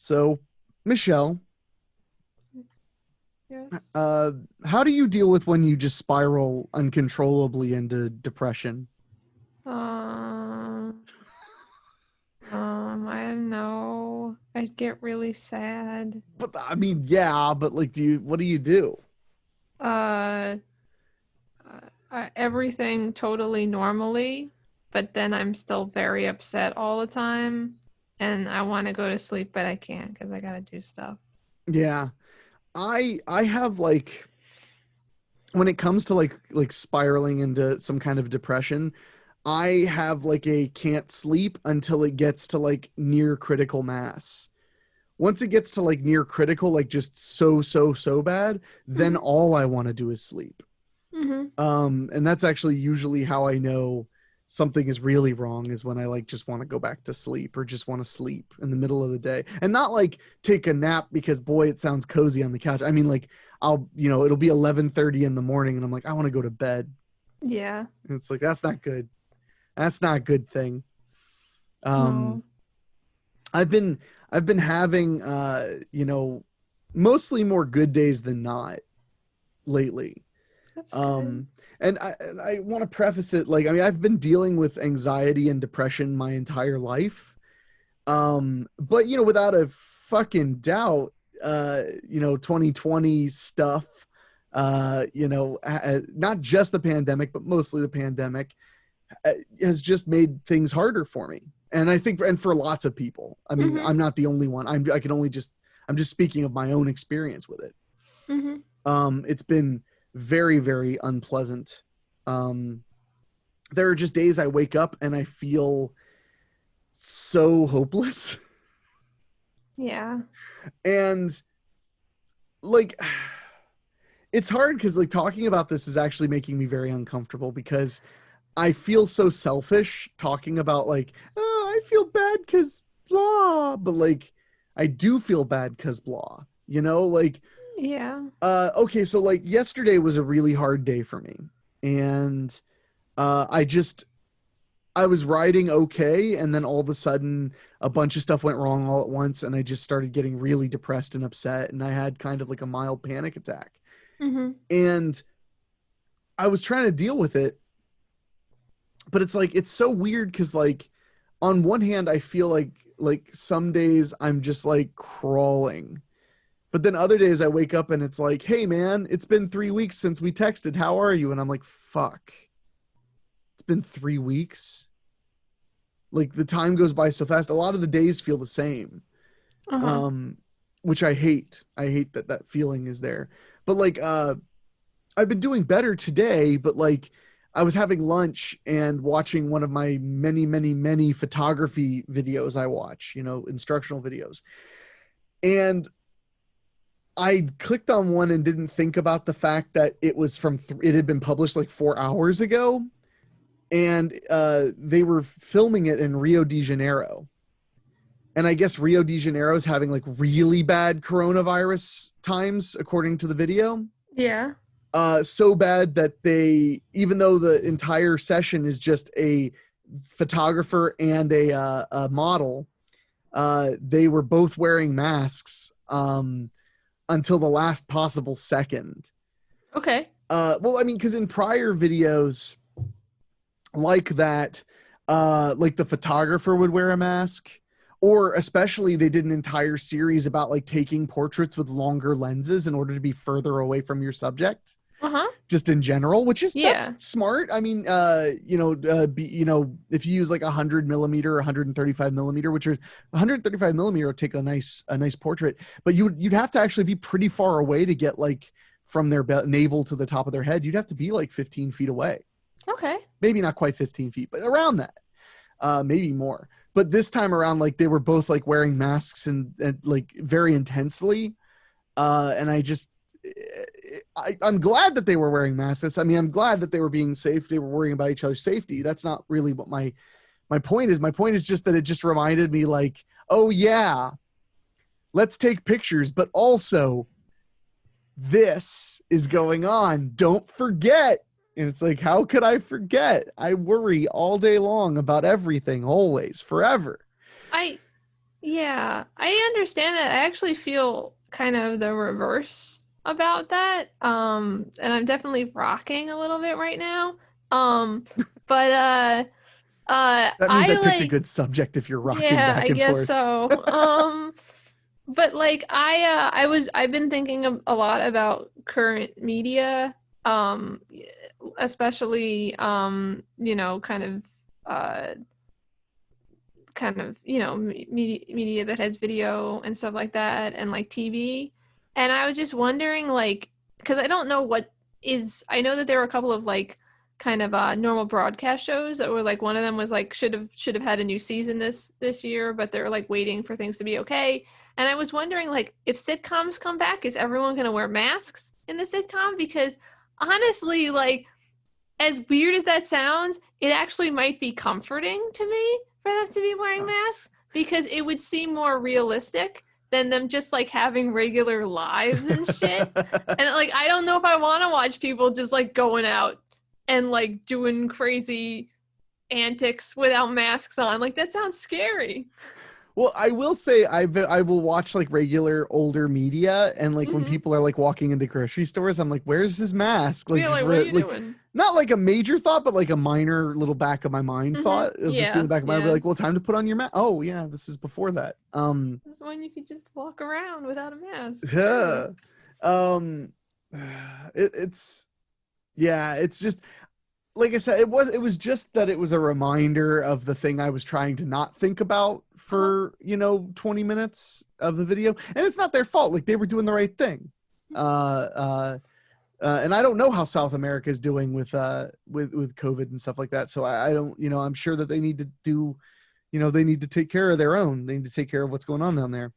So, Michelle, Yes. how do you deal with when you just spiral uncontrollably into depression? Um, I don't know. I get really sad. But I mean, yeah, but like, what do you do? Uh, Everything totally normally, but then I'm still very upset all the time, and I want to go to sleep, but I can't because I gotta do stuff. Yeah, I have like when it comes to like spiraling into some kind of depression, I have like a can't sleep until it gets to like near critical mass. Once it gets to like near critical, like just so bad, then Mm-hmm. all I want to do is sleep. Mm-hmm. And that's actually usually how I know something is really wrong, is when I like just want to go back to sleep or just want to sleep in the middle of the day, and not like take a nap because boy it sounds cozy on the couch. I mean, like, it'll be 11:30 in the morning and I'm like, I want to go to bed. Yeah. And it's like, that's not good. That's not a good thing. um No. i've been I've been having mostly more good days than not lately. That's good. um and I want to preface it, like, I mean, I've been dealing with anxiety and depression my entire life. But without a fucking doubt, 2020 stuff, not just the pandemic but mostly the pandemic, has just made things harder for me, and I think, and for lots of people. I mean, Mm-hmm. I'm not the only one. I'm just speaking of my own experience with it. Mm-hmm. It's been very, very unpleasant. um there are just days I wake up and I feel so hopeless. Yeah. And like, it's hard because like talking about this is actually making me very uncomfortable, because I feel so selfish talking about, like, oh, I feel bad because blah, but like, I do feel bad because blah, like, Yeah. okay, so like yesterday was a really hard day for me. And I was riding okay, and then all of a sudden a bunch of stuff went wrong all at once, and I just started getting really depressed and upset, and I had kind of like a mild panic attack. Mm-hmm. And I was trying to deal with it, but it's like, it's so weird because, like, on one hand I feel like some days I'm just like crawling, but then other days I wake up and it's like, hey man, it's been 3 weeks since we texted, how are you? And I'm like, fuck, it's been 3 weeks. Like, the time goes by so fast. A lot of the days feel the same. Uh-huh. um which I hate that feeling is there. But like, I've been doing better today, but like, I was having lunch and watching one of my many photography videos I watch, instructional videos. And I clicked on one and didn't think about the fact that it had been published like 4 hours ago. And they were filming it in Rio de Janeiro. And I guess Rio de Janeiro is having like really bad coronavirus times, according to the video. Yeah. So bad that they, even though the entire session is just a photographer and a model, they were both wearing masks until the last possible second. Okay. Well, I mean, because in prior videos like that, like the photographer would wear a mask, or especially they did an entire series about like taking portraits with longer lenses in order to be further away from your subject, Uh-huh. just in general, which is, that's Yeah. smart. I mean, if you use like 100 millimeter or 135 millimeter, which are 135 millimeter, would take a nice portrait, but you'd have to actually be pretty far away to get like from their navel to the top of their head. You'd have to be like 15 feet away, Okay. maybe not quite 15 feet, but around that, maybe more. But this time around, like, they were both like wearing masks and like very intensely. And I'm glad that they were wearing masks. I mean, I'm glad that they were being safe. They were worrying about each other's safety. That's not really what my point is. My point is just that it just reminded me, like, oh yeah, let's take pictures, but also this is going on. Don't forget. And it's like, how could I forget? I worry all day long about everything, always, forever. I Yeah, I understand that. I actually feel kind of the reverse about that. And I'm definitely rocking a little bit right now. Um, but That means I I picked a like, good subject if you're rocking yeah, back I and guess forth. so. But like I've been thinking a lot about current media, um, especially kind of uh media that has video and stuff like that and like TV. And I was just wondering like because I don't know what is I know that there were a couple of like kind of normal broadcast shows that were like one of them was like should have had a new season this year, but they're like waiting for things to be okay. And I was wondering like if sitcoms come back, is everyone going to wear masks in the sitcom? Because honestly, like as weird as that sounds, it actually might be comforting to me for them to be wearing masks because it would seem more realistic than them just like having regular lives and shit. And like, I don't know if I want to watch people just like going out and like doing crazy antics without masks on. Like, that sounds scary. Well, I will say I will watch like regular older media, and like when Hmm. people are like walking into grocery stores, I'm like, "Where's his mask?" Like Yeah, like, what are for you like doing? not like a major thought, but like a minor little back of my mind Hmm. thought. It'll just be in Yeah, the back of my mind. I'll be yeah. like, "Well, time to put on your mask." Oh yeah, this is before that. When you could just walk around without a mask. Sure. Yeah. um, it's yeah, it's just like I said, it was just that it was a reminder of the thing I was trying to not think about Uh-huh. for 20 minutes of the video, and it's not their fault. Like they were doing the right thing. And I don't know how South America is doing with COVID and stuff like that. So I don't, I'm sure that they need to do, they need to take care of their own. They need to take care of what's going on down there.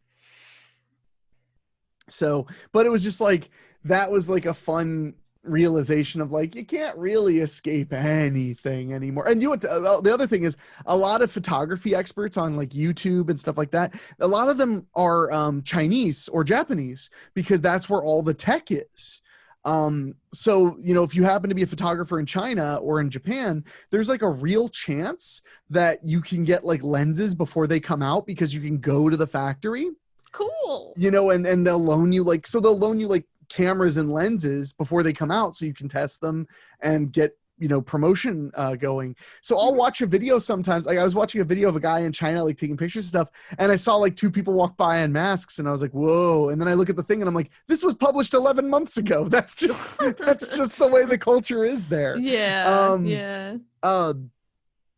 So, but it was just like that was like a fun realization of like you can't really escape anything anymore. And the other thing is a lot of photography experts on like YouTube and stuff like that. A lot of them are Chinese or Japanese because that's where all the tech is. So if you happen to be a photographer in China or in Japan, there's like a real chance that you can get like lenses before they come out because you can go to the factory, Cool. and they'll loan you like cameras and lenses before they come out so you can test them and get promotion going. So I'll Hmm. watch a video sometimes. Like I was watching a video of a guy in China like taking pictures and stuff, and I saw like two people walk by in masks, and I was like, whoa. And then I look at the thing and I'm like, this was published 11 months ago. That's just the way the culture is there. Yeah, um yeah. uh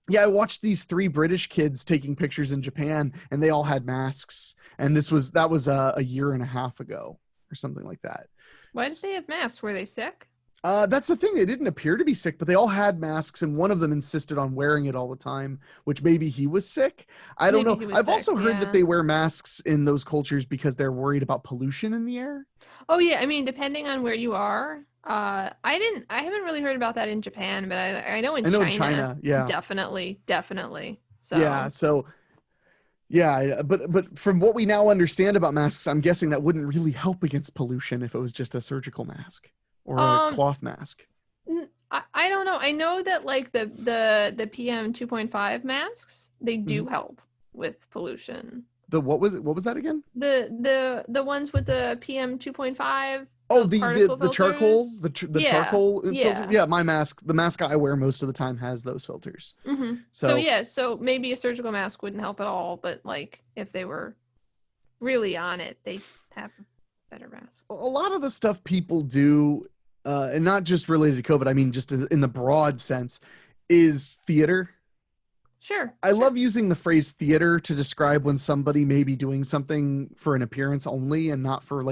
yeah, I watched these three British kids taking pictures in Japan, and they all had masks. And that was a year and a half ago or something like that. Why did they have masks? Were they sick? That's the thing. They didn't appear to be sick, but they all had masks, and one of them insisted on wearing it all the time, which maybe he was sick. I don't Maybe know. he was I've sick. also heard that Yeah. they wear masks in those cultures because they're worried about pollution in the air. Oh yeah. I mean, depending on where you are. I haven't really heard about that in Japan, but I know in I know in China, China, yeah, definitely, definitely. yeah. So, So yeah, but from what we now understand about masks, I'm guessing that wouldn't really help against pollution if it was just a surgical mask or a um, cloth mask. I don't know. I know that like the PM 2.5 masks, they Mhm. do help with pollution. The what was it? What was that again? The ones with the PM 2.5, Oh, the the particle the charcoal, filters. the Yeah. charcoal filter. Yeah. Yeah, the mask I wear most of the time has those filters. Hmm. So So yeah, so maybe a surgical mask wouldn't help at all, but like if they were really on it, they'd have a better mask. a lot of the stuff people do, and not just related to COVID, I mean just in the broad sense, is theater. Sure, I sure. love using the phrase theater to describe when somebody may be doing something for an appearance only and not for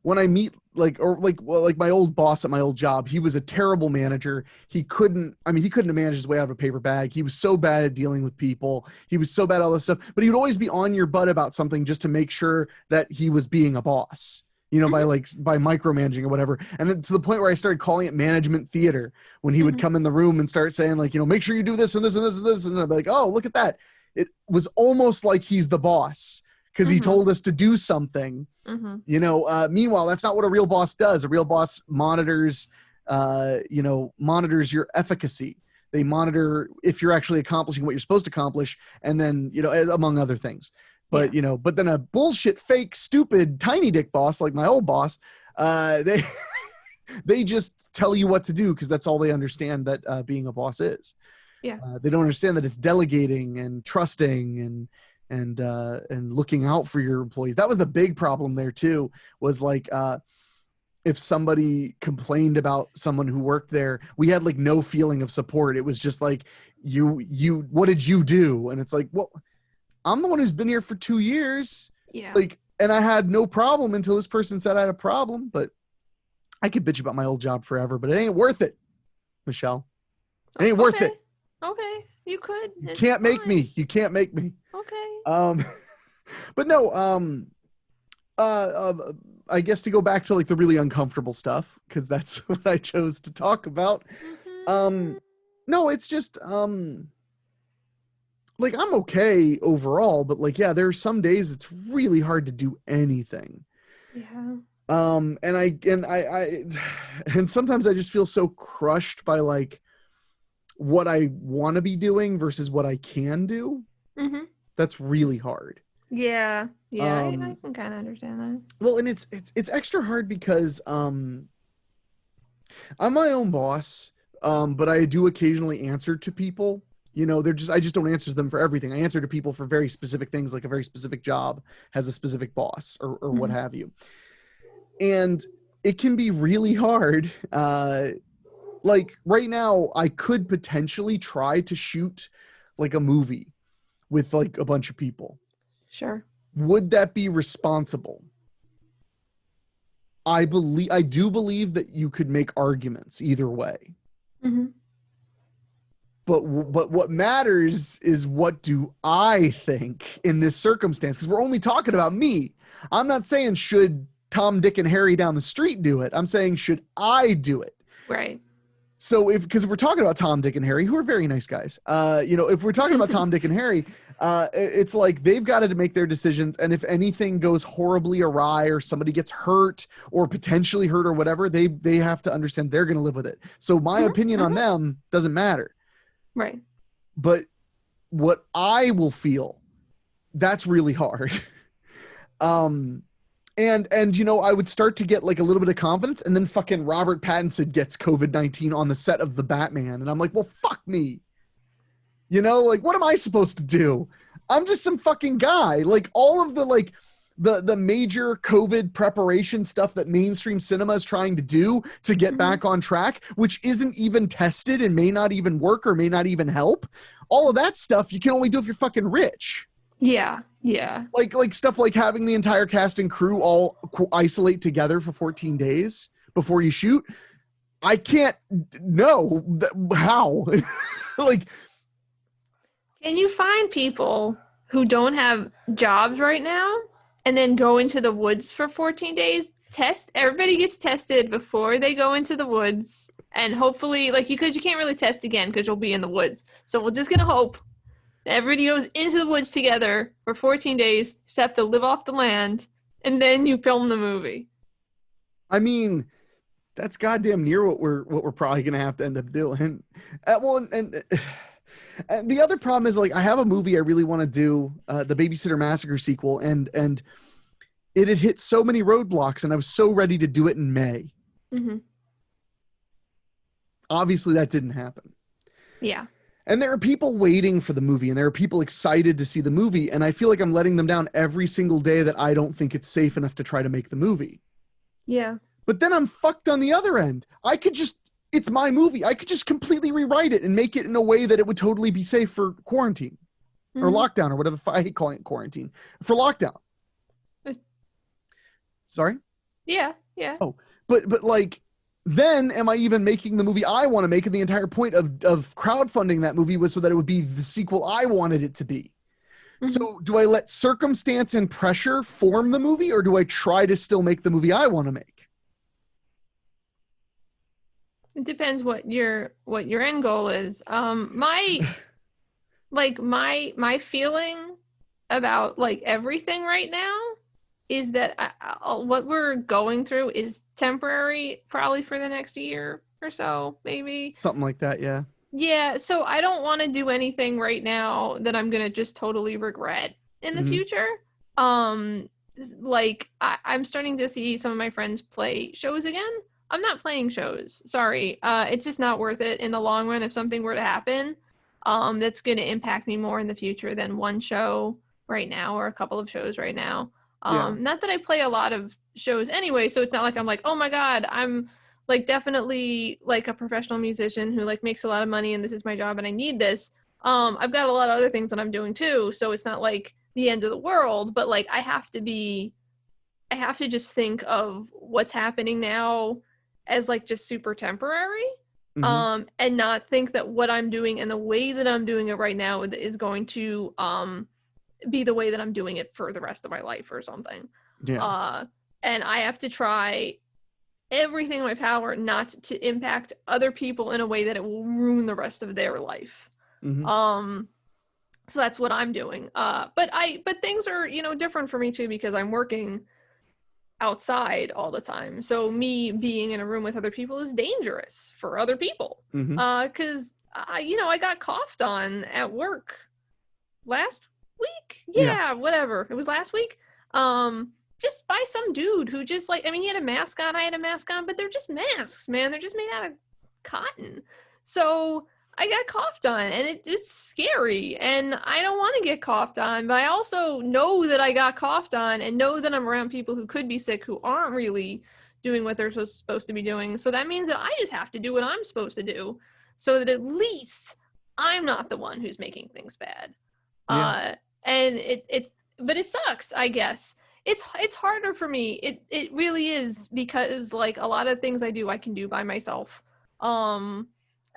when I meet like my old boss at my old job, he was a terrible manager. He couldn't have managed his way out of a paper bag. He was so bad at dealing with people. He was so bad at all this stuff, but he would always be on your butt about something just to make sure that he was being a boss. Hmm. By micromanaging or whatever. And then to the point where I started calling it management theater when he would Hmm. come in the room and start saying like, make sure you do this and this and this and this. And I'd be like, oh, look at that. It was almost like he's the boss because he Hmm. told us to do something. Hmm. Meanwhile, that's not what a real boss does. A real boss monitors your efficacy. They monitor if you're actually accomplishing what you're supposed to accomplish, and then, among other things. But, Yeah. But then a bullshit, fake, stupid, tiny dick boss like my old boss, they they just tell you what to do because that's all they understand that being a boss is. Yeah. They don't understand that it's delegating and trusting and looking out for your employees. That was the big problem there too, was like if somebody complained about someone who worked there, we had like no feeling of support. It was just like, you what did you do? And it's like, well, I'm the one who's been here for 2 years. Yeah. Like, and I had no problem until this person said I had a problem. But I could bitch about my old job forever, but it ain't worth it, Michelle. It ain't worth it. Okay, you could. You can't make me. You can't make me. Okay. But no, I guess to go back to like the really uncomfortable stuff, because that's what I chose to talk about. Mm-hmm. No, it's just like I'm okay overall, but like, yeah, there are some days it's really hard to do anything. Yeah. And sometimes I just feel so crushed by like what I want to be doing versus what I can do. Mm-hmm. That's really hard. Yeah. Yeah. I can kind of understand that. Well, and it's extra hard because I'm my own boss, but I do occasionally answer to people. I just don't answer to them for everything. I answer to people for very specific things, like a very specific job has a specific boss or what have you. And it can be really hard. Like right now, I could potentially try to shoot like a movie with like a bunch of people. Sure. Would that be responsible? I do believe that you could make arguments either way. Mm-hmm. But what matters is, what do I think in this circumstance? Because we're only talking about me. I'm not saying should Tom, Dick, and Harry down the street do it. I'm saying should I do it? Right. So because we're talking about Tom, Dick, and Harry, who are very nice guys, if we're talking about Tom, Dick, and Harry, it's like they've got to make their decisions. And if anything goes horribly awry or somebody gets hurt or potentially hurt or whatever, they have to understand they're going to live with it. So my opinion on them doesn't matter. Right. But what I will feel, that's really hard. And I would start to get like a little bit of confidence, and then fucking Robert Pattinson gets COVID-19 on the set of The Batman, and I'm like, well, fuck me. Like, what am I supposed to do? I'm just some fucking guy. Like, all of the like the major COVID preparation stuff that mainstream cinema is trying to do to get back on track, which isn't even tested and may not even work or may not even help. All of that stuff you can only do if you're fucking rich. Yeah. Yeah. Like stuff like having the entire cast and crew all isolate together for 14 days before you shoot. I can't know how. Like, can you find people who don't have jobs right now and then go into the woods for 14 days? Everybody gets tested before they go into the woods, and hopefully, like, you can't really test again because you'll be in the woods. So we're just gonna hope everybody goes into the woods together for 14 days, just have to live off the land, and then you film the movie. I mean, that's goddamn near what we're probably gonna have to end up doing. And the other problem is, like, I have a movie I really want to do, the Babysitter Massacre sequel, and it had hit so many roadblocks, and I was so ready to do it in May. Mm-hmm. Obviously, that didn't happen. Yeah. And there are people waiting for the movie, and there are people excited to see the movie, and I feel like I'm letting them down every single day that I don't think it's safe enough to try to make the movie. Yeah. But then I'm fucked on the other end. It's my movie. I could just completely rewrite it and make it in a way that it would totally be safe for quarantine or lockdown or whatever. I hate calling it quarantine. For lockdown. Sorry? Yeah. Yeah. Oh, but like, then am I even making the movie I want to make? And the entire point of crowdfunding that movie was so that it would be the sequel I wanted it to be. So do I let circumstance and pressure form the movie, or do I try to still make the movie I want to make? It depends what your end goal is. My feeling about like everything right now is that what we're going through is temporary, probably for the next year or so, maybe. Something like that, yeah. Yeah, so I don't want to do anything right now that I'm gonna just totally regret in the Hmm. future. Like I'm starting to see some of my friends play shows again. I'm not playing shows. Sorry. It's just not worth it in the long run if something were to happen. That's gonna impact me more in the future than one show right now or a couple of shows right now. Yeah. Not that I play a lot of shows anyway, so it's not like I'm like, oh my God, I'm like definitely like a professional musician who like makes a lot of money and this is my job and I need this. I've got a lot of other things that I'm doing too, so it's not like the end of the world, but like I have to just think of what's happening now as like just super temporary. Hmm. And not think that what I'm doing and the way that I'm doing it right now is going to be the way that I'm doing it for the rest of my life or something. Yeah. Uh and I have to try everything in my power not to impact other people in a way that it will ruin the rest of their life. Hmm. Um, so that's what I'm doing. But things are, you know, different for me too because I'm working outside all the time. So me being in a room with other people is dangerous for other people. Hmm. Cuz you know, I got coughed on at work last week. Yeah. Yeah, whatever. It was last week. Just by some dude who just like, I mean, he had a mask on, I had a mask on, but they're just masks, man. They're just made out of cotton. So I got coughed on and it's scary and I don't want to get coughed on, but I also know that I got coughed on and know that I'm around people who could be sick who aren't really doing what they're supposed to be doing. So that means that I just have to do what I'm supposed to do so that at least I'm not the one who's making things bad. Yeah. uh and it but it sucks, I guess. It's harder for me. It really is because like a lot of things I do I can do by myself. um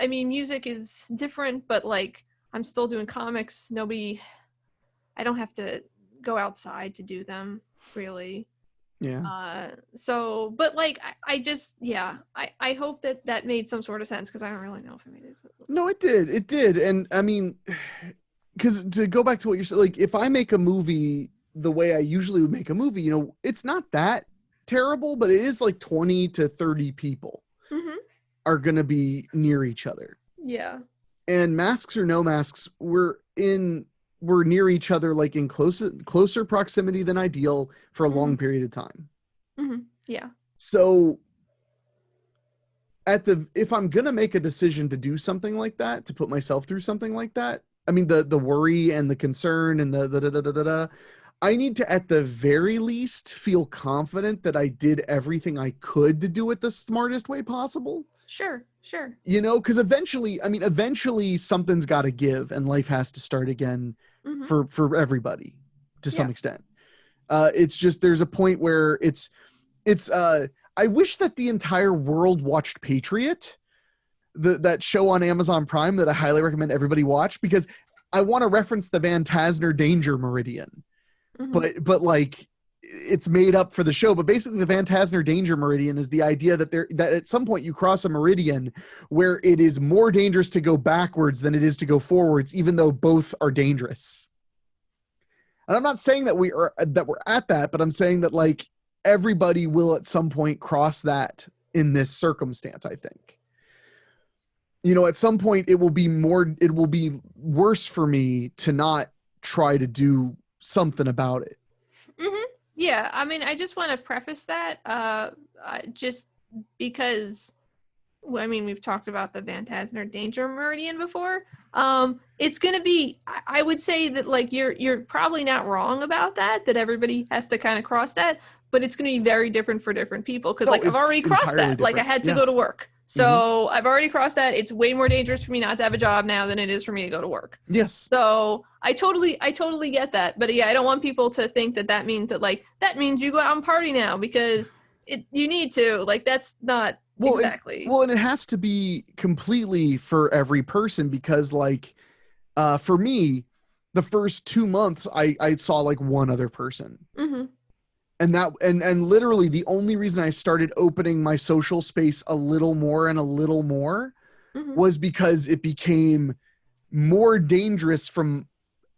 I mean, music is different, but like I'm still doing comics. Nobody, I don't have to go outside to do them really. Yeah. So but like I just, yeah, I hope that that made some sort of sense because I don't really know if it made it. No, it did. It did. And I mean, because to go back to what you're saying, like if I make a movie the way I usually would make a movie, you know, it's not that terrible, but it is like 20 to 30 people Mm-hmm. are going to be near each other. Yeah. And masks or no masks, we're near each other like in closer proximity than ideal for a long Mm-hmm. period of time. Mm-hmm. Yeah. So if I'm gonna make a decision to do something like that, to put myself through something like that, I mean the worry and the concern and the da, da, da, da, da, I need to at the very least feel confident that I did everything I could to do it the smartest way possible. Sure. Sure. You know, because eventually something's got to give and life has to start again Mm-hmm. for everybody to some Yeah. extent. It's just there's a point where it's I wish that the entire world watched Patriot, that show on Amazon Prime that I highly recommend everybody watch, because I want to reference the Van Tasner danger meridian, Mm-hmm. but like it's made up for the show. But basically the Van Tasner danger meridian is the idea that at some point you cross a meridian where it is more dangerous to go backwards than it is to go forwards, even though both are dangerous. And I'm not saying that we're at that, but I'm saying that like everybody will at some point cross that in this circumstance. I think, you know, at some point it will be worse for me to not try to do something about it. Mm-hmm. Yeah, I mean, I just want to preface that, just because, well, I mean, we've talked about the Van Tasner Danger Meridian before. It's gonna be, I would say that like you're probably not wrong about that. That everybody has to kind of cross that, but it's gonna be very different for different people. Because No, like I've it's already crossed entirely that. Like I different. had to Yeah. go to work, Hmm. so I've already crossed that. It's way more dangerous for me not to have a job now than it is for me to go to work. Yes. So I totally get that. But yeah, I don't want people to think that that means that like that means you go out and party now because you need to. Like that's not Well, exactly. and it has to be completely for every person, because like for me, the first 2 months I saw like one other person. Mm-hmm. And literally the only reason I started opening my social space a little more and a little more Mm-hmm. was because it became more dangerous from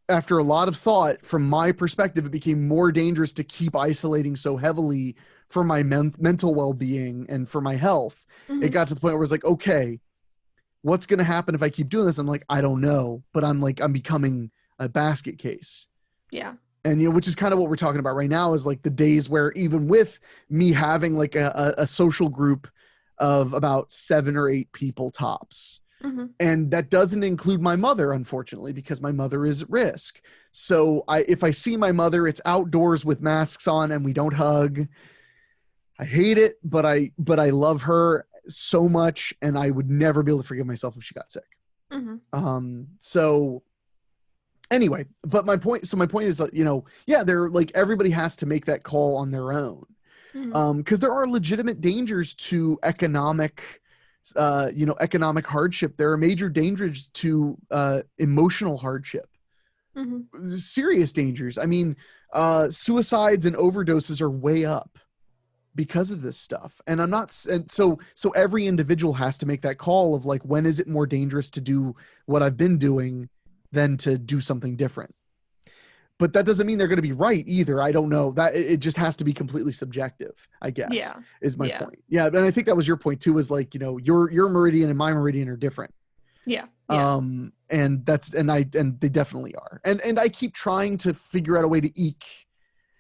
after a lot of thought. From my perspective, it became more dangerous to keep isolating so heavily for my mental well-being and for my health. It Mm-hmm. got to the point where it was like, okay, what's going to happen if I keep doing this? I'm like, I don't know, but I'm becoming a basket case. Yeah. And, which is kind of what we're talking about right now, is like the days where even with me having like a social group of about 7 or 8 people tops, Mm-hmm. and that doesn't include my mother, unfortunately, because my mother is at risk. So if I see my mother, it's outdoors with masks on and we don't hug. I hate it, but I love her so much, and I would never be able to forgive myself if she got sick. Mm-hmm. So anyway, but my point is that, yeah, they're like, everybody has to make that call on their own. Mm-hmm. Because there are legitimate dangers to economic hardship. There are major dangers to emotional hardship, Mm-hmm. serious dangers. I mean, suicides and overdoses are way up because of this stuff. And so every individual has to make that call of like, when is it more dangerous to do what I've been doing than to do something different? But that doesn't mean they're going to be right either. I don't know, that it just has to be completely subjective, I guess, Yeah. is my Yeah. point. Yeah. And I think that was your point too, is like, your meridian and my meridian are different. Yeah. Yeah. And they definitely are. And I keep trying to figure out a way to eke,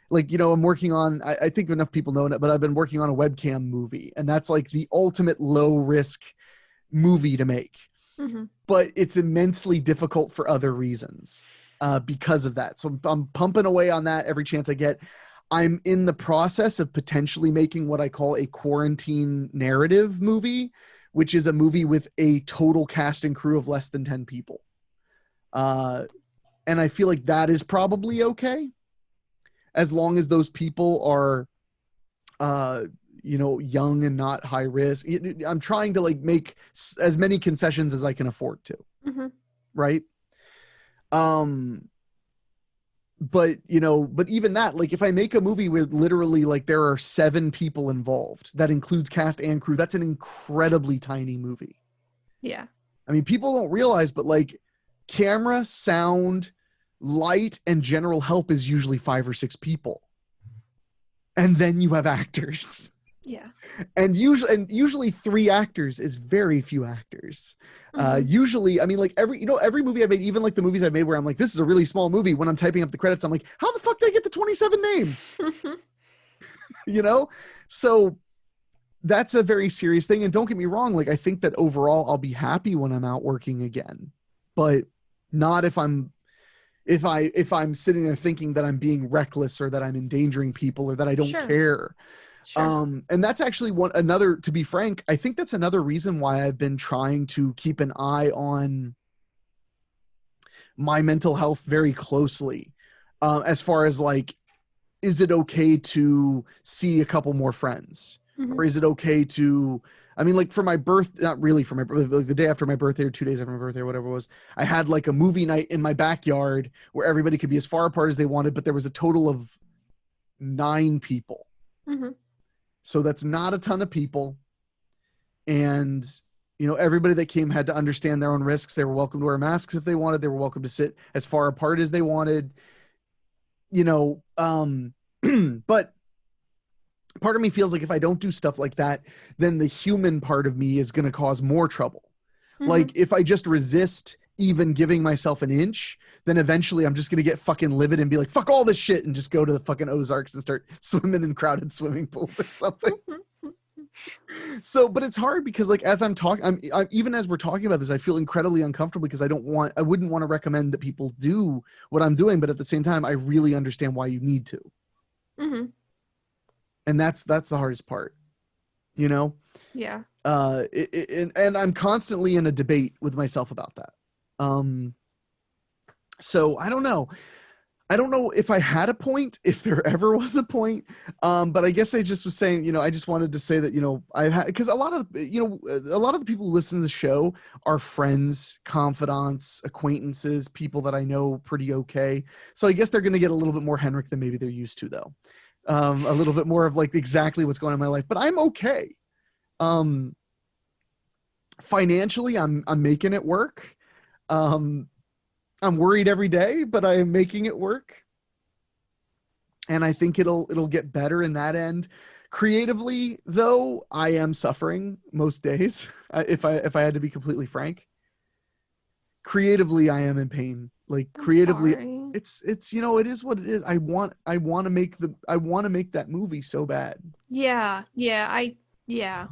like, I'm working on, I think enough people know it, but I've been working on a webcam movie, and that's like the ultimate low risk movie to make, Mm-hmm. but it's immensely difficult for other reasons because of that. So I'm pumping away on that every chance I get. I'm in the process of potentially making what I call a quarantine narrative movie, which is a movie with a total cast and crew of less than 10 people. And I feel like that is probably okay, as long as those people are young and not high risk. I'm trying to like make as many concessions as I can afford to. Mm-hmm. Right. um but even that, like, if I make a movie where literally like there are 7 people involved, that includes cast and crew, that's an incredibly tiny movie. Yeah. I mean, people don't realize, but like, camera, sound, light, and general help is usually 5 or 6 people, and then you have actors. Yeah. And usually 3 actors is very few actors. Mm-hmm. Usually, I mean, like, every movie I made, even like the movies I made where I'm like, this is a really small movie, when I'm typing up the credits, I'm like, how the fuck did I get to 27 names? you know so that's a very serious thing. And don't get me wrong, like, I think that overall I'll be happy when I'm out working again, but not if I'm sitting there thinking that I'm being reckless, or that I'm endangering people, or that I don't Sure. care. Sure. And that's actually to be frank, I think that's another reason why I've been trying to keep an eye on my mental health very closely. As far as like, is it okay to see a couple more friends? Mm-hmm. Or is it okay to, I mean, like, for my birth, not really for my birthday, like the day after my birthday or 2 days after my birthday or whatever it was, I had like a movie night in my backyard where everybody could be as far apart as they wanted, but there was a total of 9 people. Mm-hmm. So that's not a ton of people. And, everybody that came had to understand their own risks. They were welcome to wear masks if they wanted. They were welcome to sit as far apart as they wanted, but part of me feels like if I don't do stuff like that, then the human part of me is going to cause more trouble. Mm-hmm. Like, if I just resist even giving myself an inch, then eventually I'm just going to get fucking livid and be like, fuck all this shit, and just go to the fucking Ozarks and start swimming in crowded swimming pools or something. So, but it's hard because, like, as I'm talking, I'm even as we're talking about this, I feel incredibly uncomfortable because I wouldn't want to recommend that people do what I'm doing, but at the same time, I really understand why you need to. Mm-hmm. And that's the hardest part, you know? Yeah. And I'm constantly in a debate with myself about that. So I don't know. I don't know if I had a point, if there ever was a point. But I guess I just was saying, I just wanted to say that, I've had, because a lot of the people who listen to the show are friends, confidants, acquaintances, people that I know pretty okay. So I guess they're going to get a little bit more Henrik than maybe they're used to, though. A little bit more of like exactly what's going on in my life, but I'm okay. Financially, I'm making it work. I'm worried every day, but I am making it work. And I think it'll get better in that end. Creatively, though, I am suffering most days. If I had to be completely frank, creatively, I am in pain. Like I'm creatively, sorry. it's it is what it is. I want to make that movie so bad. Yeah, yeah, yeah.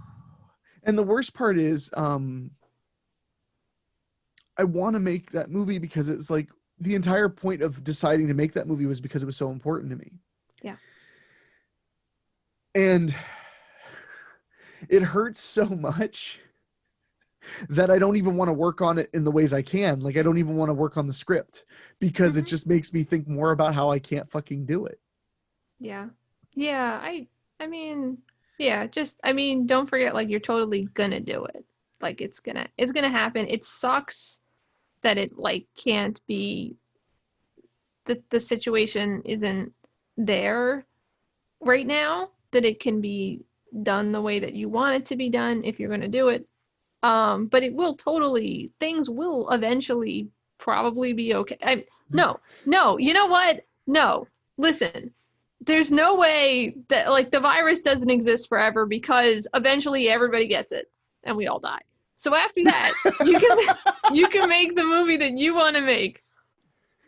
And the worst part is, I want to make that movie because it's like the entire point of deciding to make that movie was because it was so important to me. Yeah. And it hurts so much that I don't even want to work on it in the ways I can. Like I don't even want to work on the script because it Hmm. just makes me think more about how I can't fucking do it. Yeah. Yeah, I mean, yeah, just I mean, don't forget like you're totally gonna do it. Like it's gonna happen. It sucks that it like can't be the situation isn't there right now that it can be done the way that you want it to be done if you're gonna do it. But it will totally things will eventually probably be okay. No, no, you know what? No. Listen, there's no way that like the virus doesn't exist forever because eventually everybody gets it and we all die. So after that, you can make the movie that you want to make.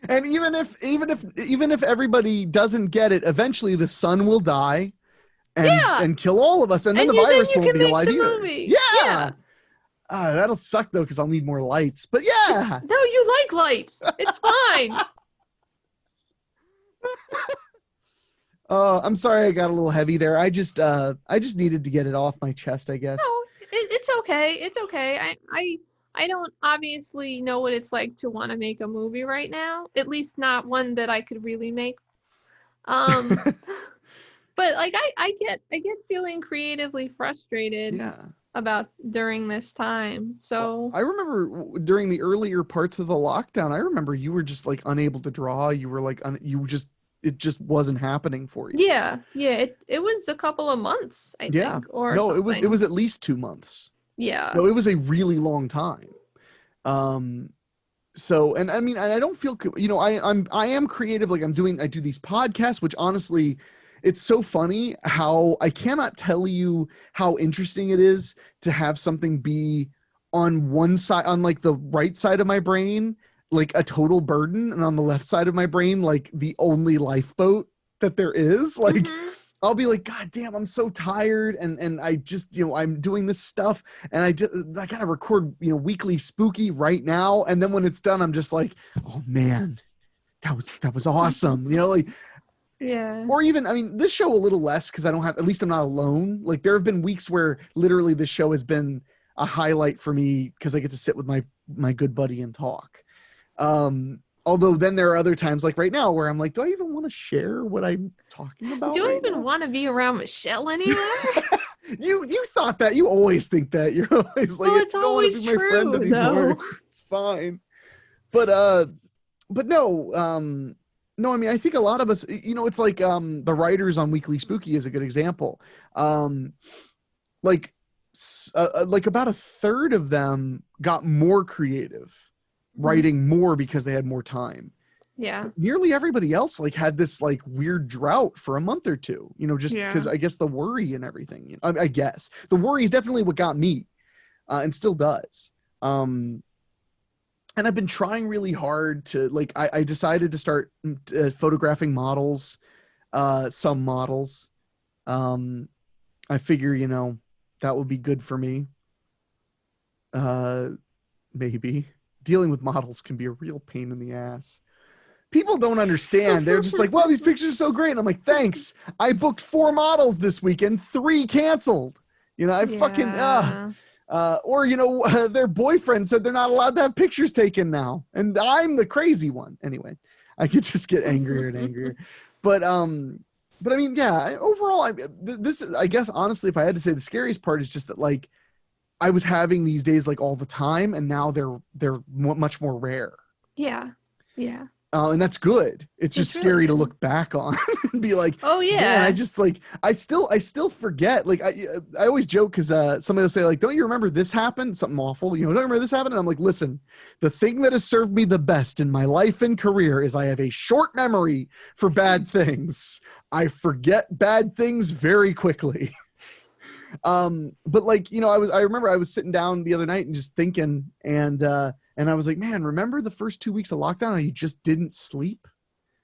And even if everybody doesn't get it, eventually the sun will die and Yeah, and kill all of us, and then and the then virus you won't can be make alive the either. movie. Yeah. Yeah. That'll suck though because I'll need more lights. But yeah. No, you like lights. It's fine. I'm sorry I got a little heavy there. I just needed to get it off my chest, I guess. No, it's okay. It's okay. I don't obviously know what it's like to want to make a movie right now. At least not one that I could really make. Um, but like I get feeling creatively frustrated Yeah. about during this time. Well, So I remember during the earlier parts of the lockdown, I remember you were just like unable to draw. You were like, it just wasn't happening for you. yeah, yeah. It was a couple of months, I Yeah. think, or No, it something. was at least 2 months. Yeah. No, it was a really long time. Um, so, and I mean, and I don't feel, I am creative. Like I do these podcasts, which honestly, it's so funny how I cannot tell you how interesting it is to have something be on one side, on like the right side of my brain, like a total burden, and on the left side of my brain, like the only lifeboat that there is. Like Mm-hmm. I'll be like, God damn, I'm so tired, and I just, I'm doing this stuff, and I gotta record, weekly spooky right now, and then when it's done, I'm just like, oh man, that was awesome, like, Yeah. or even, I mean, this show a little less because I don't have, at least I'm not alone. Like there have been weeks where literally this show has been a highlight for me because I get to sit with my good buddy and talk. Although then there are other times like right now where I'm like, do I even want to share what I'm talking about Do I right even now? want to be around Michelle anymore? You thought that. You always think that. You're always like, Well, if it's you don't want to always be my friend true, anymore, though. it's fine. But no, no, I mean, I think a lot of us, it's like the writers on Weekly Spooky is a good example. Um like like about a third of them got more creative, Mhm. writing more because they had more time. Yeah. But nearly everybody else like had this like weird drought for a month or two, just because Yeah. I guess the worry and everything. I guess the worry is definitely what got me, and still does. And I've been trying really hard to like. I decided to start photographing models, some models. Um, I figure that would be good for me. Uh, Maybe dealing with models can be a real pain in the ass. People don't understand. They're just like, "Wow, these pictures are so great." And I'm like, "Thanks. I booked 4 models this weekend, 3 canceled." I fucking Yeah. or their boyfriend said they're not allowed to have pictures taken now, and I'm the crazy one. Anyway, I could just get angrier and angrier. But but I mean, yeah. Overall, this is, I guess, honestly, if I had to say, the scariest part is just that like I was having these days like all the time, and now they're much more rare. Yeah. Yeah. And that's good. It's just It's really scary to good. look back on and be like, Oh man, I yeah. just like, I still forget. Like, I always joke because somebody will say, like, don't you remember this happened? Something awful, don't you remember this happened? And I'm like, listen, the thing that has served me the best in my life and career is I have a short memory for bad things. I forget bad things very quickly. But like, I remember I was sitting down the other night and just thinking, and I was like, man, remember the first 2 weeks of lockdown how you just didn't sleep?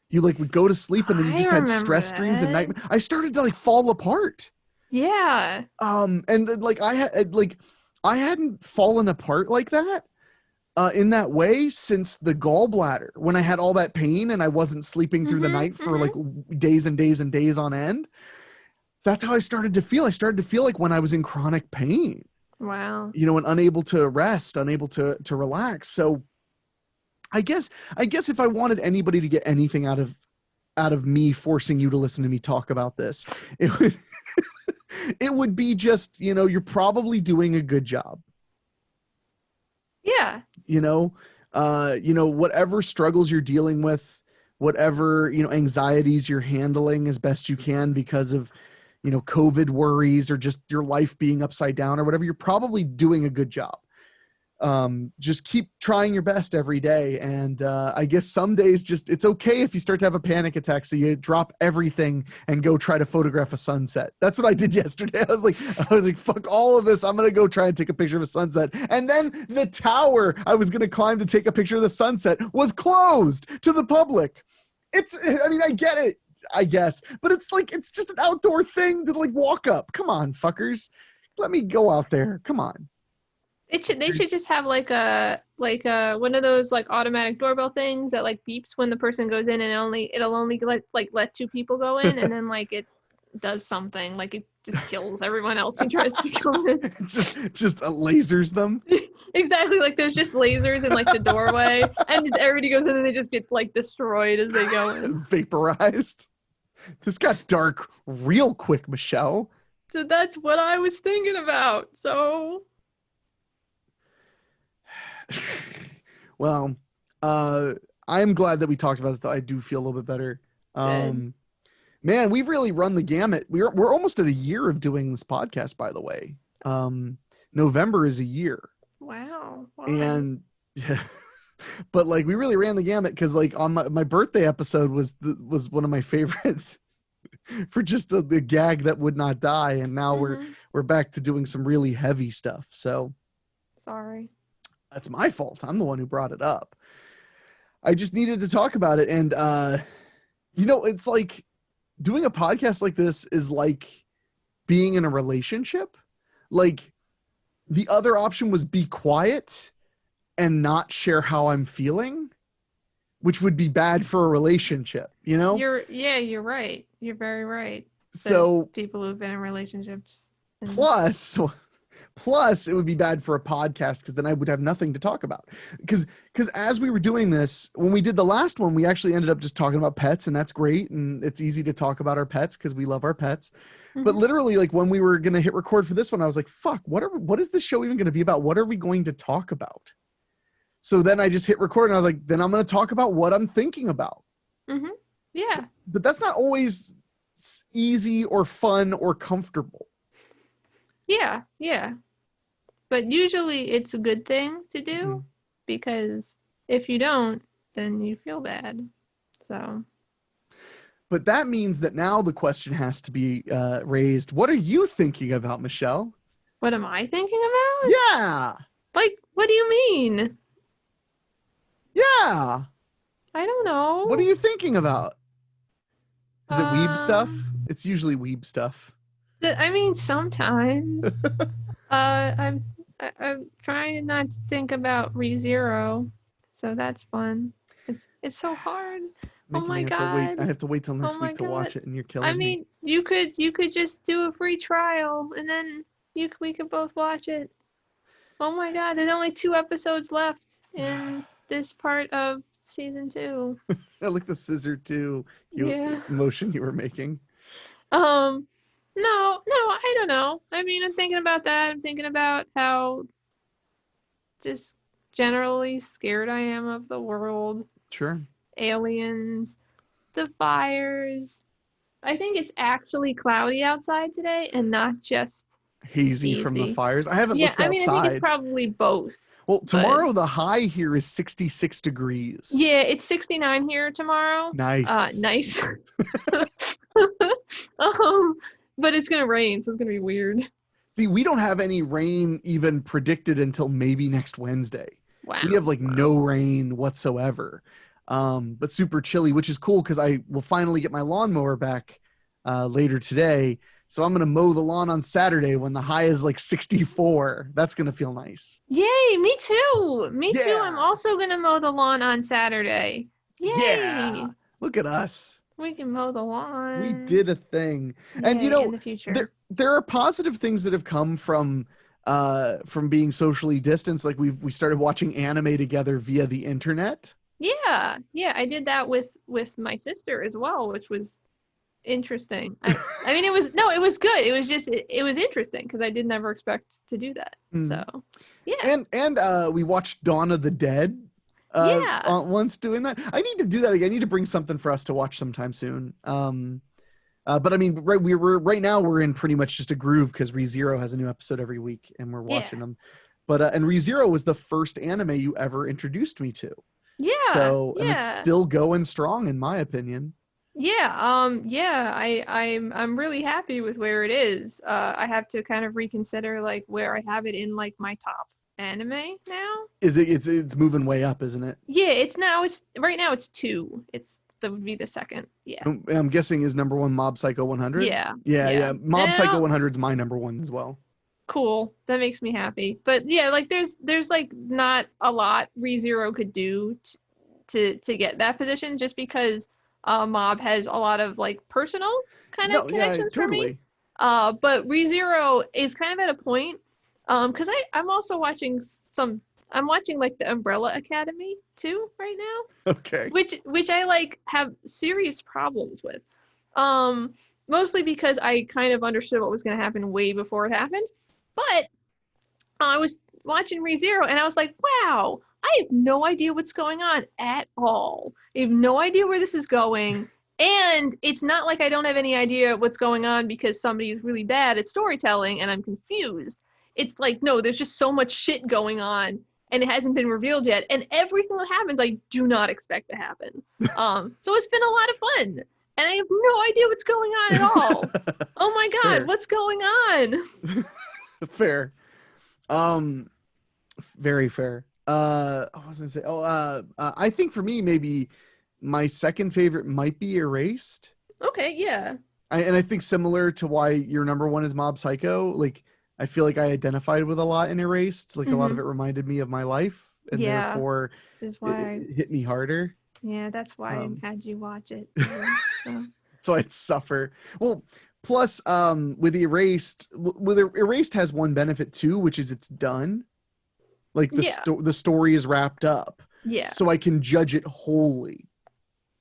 You like would go to sleep and then you I just had remember stress dreams and that. nightmares. I started to like fall apart. Yeah. And then, like I hadn't fallen apart like that in that way since the gallbladder when I had all that pain and I wasn't sleeping through the Mhm. night for like Mhm. days and days and days on end. That's how I started to feel. I started to feel like when I was in chronic pain, Wow. and unable to rest, unable to relax. So I guess if I wanted anybody to get anything out of me forcing you to listen to me talk about this, it would it would be just, you're probably doing a good job. Yeah. You know, whatever struggles you're dealing with, whatever, anxieties you're handling as best you can because of, COVID worries or just your life being upside down or whatever, you're probably doing a good job. Just keep trying your best every day. And I guess some days just it's okay if you start to have a panic attack. So you drop everything and go try to photograph a sunset. That's what I did yesterday. I was like, fuck all of this. I'm gonna go try and take a picture of a sunset. And then the tower I was gonna climb to take a picture of the sunset was closed to the public. I mean, I get it, I guess, but it's just an outdoor thing to like walk up. Come on, fuckers. Let me go out there. Come on. They should just have like a one of those like automatic doorbell things that like beeps when the person goes in and it'll only let two people go in and then like it does something like it just kills everyone else who tries to go in. just lasers them. Exactly, like there's just lasers in like the doorway and just everybody goes in and they just get like destroyed as they go in. Vaporized. This got dark real quick, Michelle. So that's what I was thinking about. So Well, uh, I'm glad that we talked about this, though. I do feel a little bit better. good. Um, Man, we've really run the gamut. We're almost at a year of doing this podcast, by the way. November is a year, Wow. Why? and but like we really ran the gamut because like on my birthday episode was one of my favorites for just the gag that would not die, and now Mm-hmm. we're back to doing some really heavy stuff. So Sorry. that's my fault. I'm the one who brought it up. I just needed to talk about it, and it's like doing a podcast like this is like being in a relationship. Like the other option was be quiet and not share how I'm feeling, which would be bad for a relationship, You're right. You're very right. Says So people who've been in relationships. And plus it would be bad for a podcast because then I would have nothing to talk about. Because as we were doing this, when we did the last one, we actually ended up just talking about pets, and that's great. And it's easy to talk about our pets because we love our pets. But Mhm. literally, like when we were gonna hit record for this one, I was like, fuck, what is this show even gonna be about? What are we going to talk about? So then I just hit record and I was like, then I'm gonna talk about what I'm thinking about. Mhm. Yeah. But that's not always easy or fun or comfortable. Yeah. Yeah. But usually it's a good thing to Mm-hmm. do because if you don't, then you feel bad. So, But that means that now the question has to be raised. What are you thinking about, Michelle? what am I thinking about? Yeah. Like, what do you mean? Yeah. I don't What are know. you thinking about? Is it weeb Um, stuff? It's usually weeb stuff. I mean, sometimes. I'm I'm trying not to think about ReZero, so that's fun. It's so hard. Oh Making me my have to wait. I god. have to wait till Oh next my week to god. watch it, and you're I killing me. mean, you could just do a free trial and then we could both watch it. Oh my god, there's only 2 episodes left in this part of season 2. I like the scissor too. You Yeah. motion you were making. Um no, I don't know. I mean, I'm thinking about that. I'm thinking about how just generally scared I am of the world. Sure. aliens, the fires. I think it's actually cloudy outside today and not just Hazy from the hazy. fires. I haven't Yeah, looked I mean, I think it's outside. probably both, Well, but tomorrow the high here is 66 degrees. yeah, it's 69 here tomorrow. Nice. Nice. um, but it's gonna rain, so it's gonna be weird. See, we don't have any rain even predicted until maybe next Wednesday. We Wow, have like wow. no rain whatsoever. But super chilly, which is cool because I will finally get my lawnmower back later today. So I'm gonna mow the lawn on Saturday when the high is like 64. That's gonna feel nice. Yay, me too. Me too. I'm Yeah. also gonna mow the lawn on Saturday. Yeah. Yay. Look at us. We can mow the We lawn. did a thing. And Yay, in the future. there are positive things that have come from being socially distanced. Like we started watching anime together via the internet. Yeah, yeah, I did that with my sister as well, which was interesting. I mean, it was no, it was good. It was just it was interesting because I did never expect to do that. So, Mm. yeah, And we watched Dawn of the Dead yeah, once doing that. I need to do that again. I need to bring something for us to watch sometime soon. But I mean, right now we're in pretty much just a groove because ReZero has a new episode every week, and we're yeah, watching them. But and ReZero was the first anime you ever introduced me to. yeah, So, and it's yeah. still going strong in my opinion. Yeah, yeah, I'm really happy with where it is. I have to kind of reconsider like where I have it in like my top anime now. Is it? It's moving way up, isn't it? Yeah, it's right now it's two. That would be the second. Yeah. I'm guessing is number one Mob Psycho 100. Yeah. Yeah, Yeah. yeah. Mob And I Psycho don't 100 is my number one as well. cool. That makes me happy. But yeah, like there's like not a lot ReZero could do to get that position just because Mob has a lot of like personal kind of No, yeah, connections for me. totally. But ReZero is kind of at a point because I'm also watching I'm watching like the Umbrella Academy too right now, Okay. which I like have serious problems with. Um Mostly because I kind of understood what was going to happen way before it happened. But I was watching ReZero and I was like, wow, I have no idea what's going on at all. I have no idea where this is going. And it's not like I don't have any idea what's going on because somebody is really bad at storytelling and I'm confused. It's like, no, there's just so much shit going on and it hasn't been revealed yet. And everything that happens, I do not expect to happen. So it's been a lot of fun. And I have no idea what's going on at all. Oh my God, Fair. what's going on? Fair. Um, very fair. I was gonna say, I think for me, maybe my second favorite might be Erased. Okay, yeah. And I think similar to why your number one is Mob Psycho. Like, I feel like I identified with a lot in Erased. Like, a lot of it reminded me of my life, and Yeah. therefore, This is why it hit me harder. yeah, that's why I had you watch it. So. So I'd suffer. Well, plus, with Erased has one benefit too, which is it's done. Like Yeah. the story is wrapped up, Yeah. so I can judge it wholly.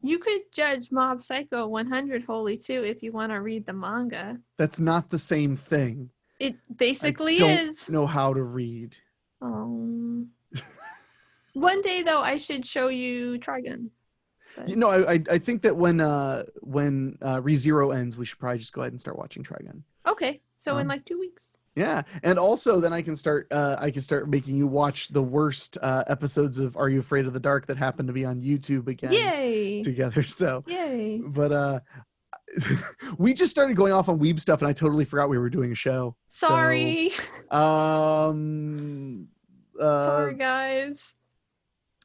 You could judge Mob Psycho 100 wholly too if you want to read the manga. That's not the same thing. It I basically don't is. know how to read. Um, One day though, I should show you Trigun. But... You know, I think that when ReZero ends, we should probably just go ahead and start watching Trigun. Okay, so in like 2 weeks. Yeah, and also then I can start making you watch the worst episodes of Are You Afraid of the Dark that happen to be on YouTube again. Yay! Together. So yay! But we just started going off on weeb stuff, and I totally forgot we were doing a show. Sorry. So, sorry, guys.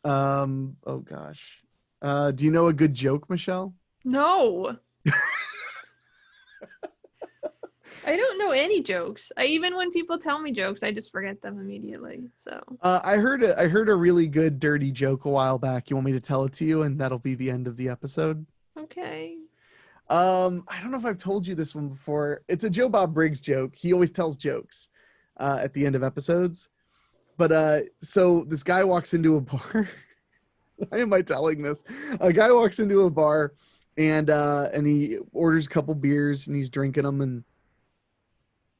Oh gosh. Do you know a good joke, Michelle? No. I don't know any jokes. Even when people tell me jokes, I just forget them immediately. So I heard a really good dirty joke a while back. You want me to tell it to you, and that'll be the end of the episode? okay. I don't know if I've told you this one before. It's a Joe Bob Briggs joke. He always tells jokes at the end of episodes. But so this guy walks into a bar. Why am I telling this? A guy walks into a bar and he orders a couple beers and he's drinking them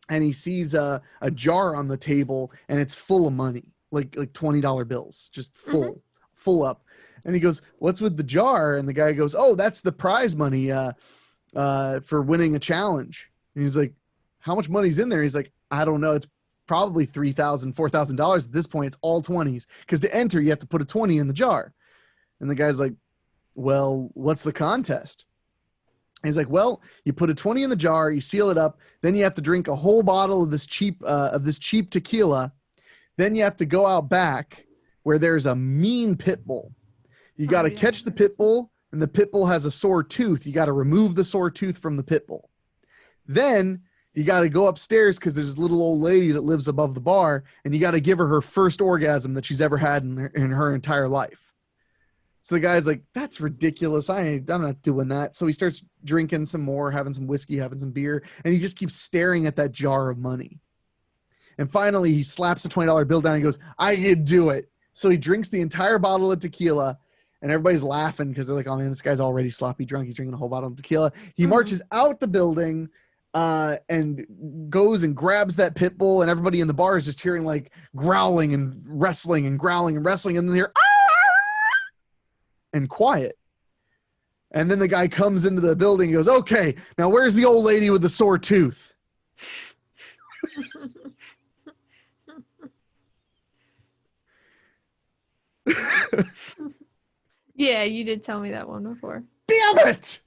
and he sees a jar on the table and it's full of money, like $20 bills, just full up. And he goes, "What's with the jar?" And the guy goes, "Oh, that's the prize money for winning a challenge." And he's like, "How much money's in there?" He's like, "I don't know. It's probably $3,000, $4,000 at this point. It's all 20s because to enter you have to put a 20 in the jar." And the guy's like, "Well, what's the contest?" And he's like, "Well, you put a 20 in the jar, you seal it up, then you have to drink a whole bottle of this cheap tequila. Then you have to go out back where there's a mean pit bull. You got Oh to yeah, I catch the remember this pit one. bull, and the pit bull has a sore tooth. You got to remove the sore tooth from the pit bull. Then you got to go upstairs because there's this little old lady that lives above the bar, and you got to give her her first orgasm that she's ever had in her entire life." So the guy's like, "That's ridiculous. I'm not doing that." So he starts drinking some more, having some whiskey, having some beer, and he just keeps staring at that jar of money. And finally, he slaps the $20 bill down and he goes, "I can do it." So he drinks the entire bottle of tequila, and everybody's laughing because they're like, "Oh man, this guy's already sloppy drunk. He's drinking a whole bottle of tequila." He Mm-hmm. marches out the building and goes and grabs that pit bull, and everybody in the bar is just hearing like growling and wrestling and growling and wrestling, and then they're and quiet. And then the guy comes into the building and goes, "Okay, now where's the old lady with the sore tooth?" Yeah, you did tell me that one before. Damn it!